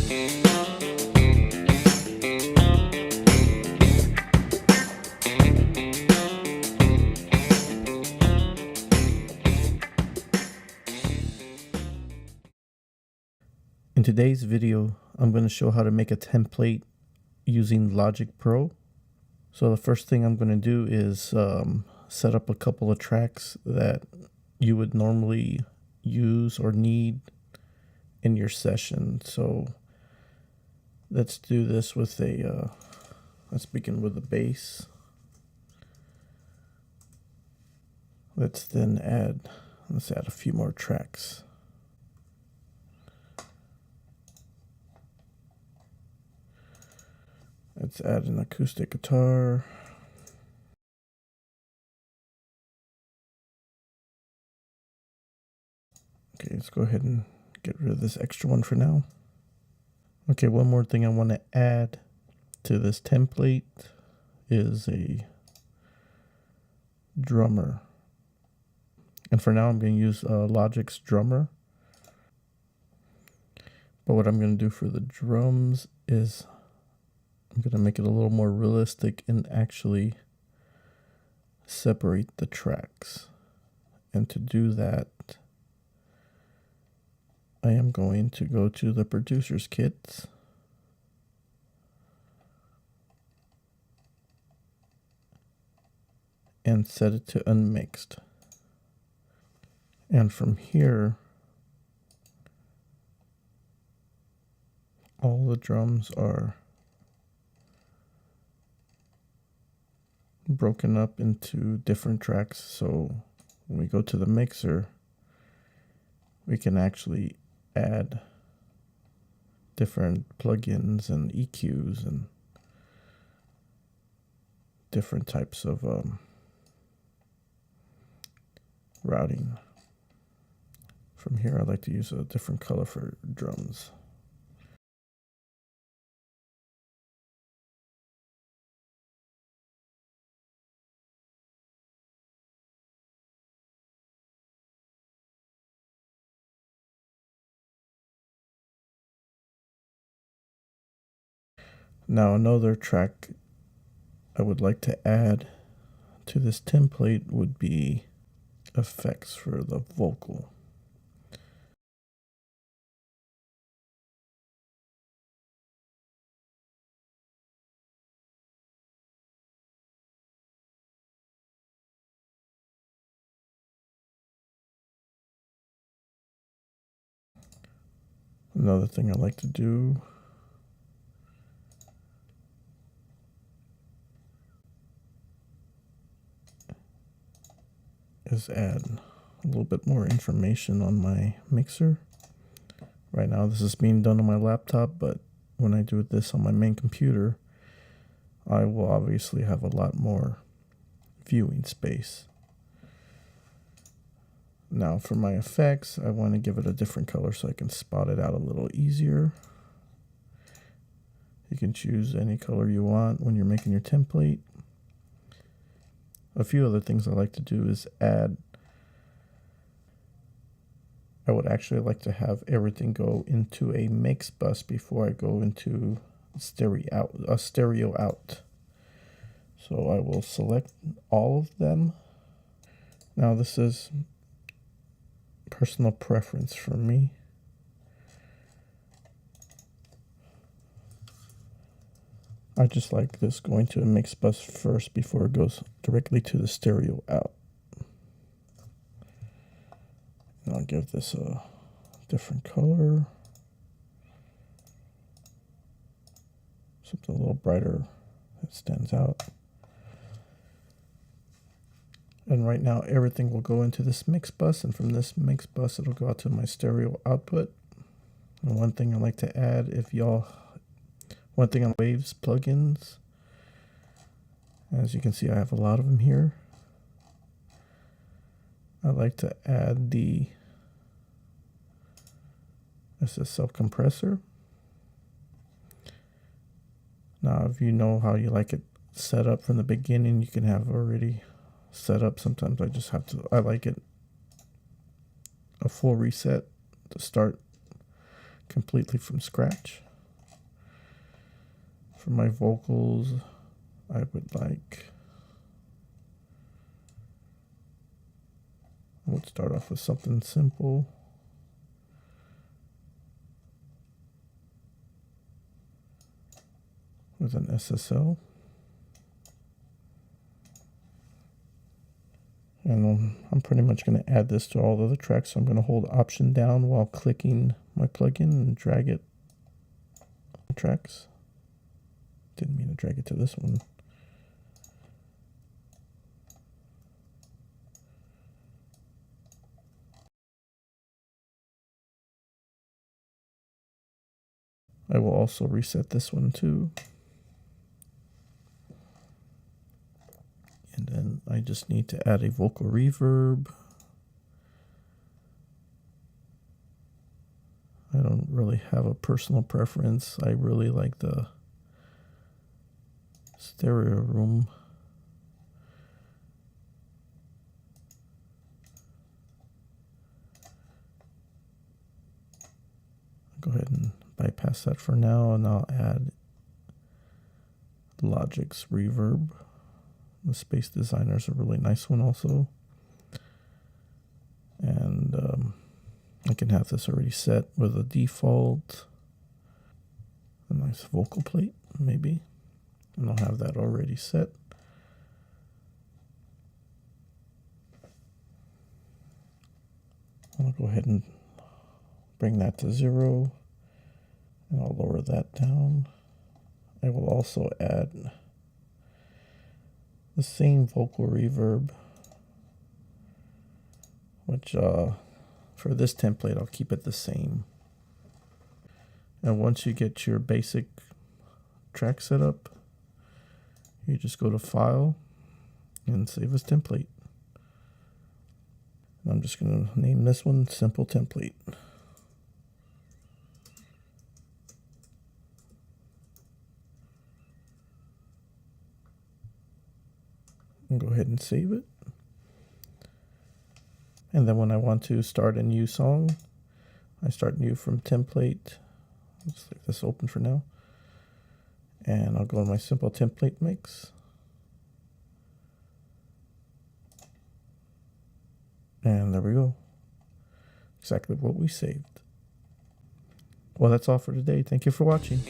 In today's video, I'm going to show how to make a template using Logic Pro. So the first thing I'm going to do is set up a couple of tracks that you would normally use or need in your session. So let's do this with let's begin with the bass. Let's add a few more tracks. Let's add an acoustic guitar. Okay, let's go ahead and get rid of this extra one for now. Okay, one more thing I want to add to this template is a drummer. And for now, I'm going to use Logic's drummer. But what I'm going to do for the drums is I'm going to make it a little more realistic and actually separate the tracks. And to do that, I am going to go to the producer's kit and set it to unmixed. And from here, all the drums are broken up into different tracks, so when we go to the mixer, we can actually add different plugins and EQs and different types of routing. From here, I like to use a different color for drums. Now another track I would like to add to this template would be effects for the vocal. Another thing I like to do is add a little bit more information on my mixer. Right now this is being done on my laptop, but when I do this on my main computer, I will obviously have a lot more viewing space. Now for my effects, I want to give it a different color so I can spot it out a little easier. You can choose any color you want when you're making your template. A few other things I like to do is I would actually like to have everything go into a mix bus before I go into stereo out. So I will select all of them. Now this is personal preference for me. I just like this going to a mix bus first before it goes directly to the stereo out. And I'll give this a different color. Something a little brighter that stands out. And right now everything will go into this mix bus, and from this mix bus it'll go out to my stereo output. And one thing I like to add, one thing on Waves plugins, as you can see I have a lot of them here. I like to add the SSL compressor. Now if you know how you like it set up from the beginning, you can have already set up. Sometimes I like it a full reset to start completely from scratch. For my vocals, I would start off with something simple. With an SSL. And I'm pretty much going to add this to all the other tracks. So I'm going to hold Option down while clicking my plugin and drag it tracks. Didn't mean to drag it to this one. I will also reset this one too. And then I just need to add a vocal reverb. I don't really have a personal preference. I really like the stereo room. Go ahead and bypass that for now, and I'll add Logic's reverb. The Space Designer is a really nice one also. And I can have this already set with a default. A nice vocal plate, maybe. And I'll have that already set. I'll go ahead and bring that to 0. And I'll lower that down. I will also add the same vocal reverb, which for this template, I'll keep it the same. And once you get your basic track set up, you just go to File and Save as Template. And I'm just going to name this one Simple Template. And go ahead and save it. And then when I want to start a new song, I start new from template. Let's leave this open for now. And I'll go in my simple template mix. And there we go. Exactly what we saved. Well, that's all for today. Thank you for watching.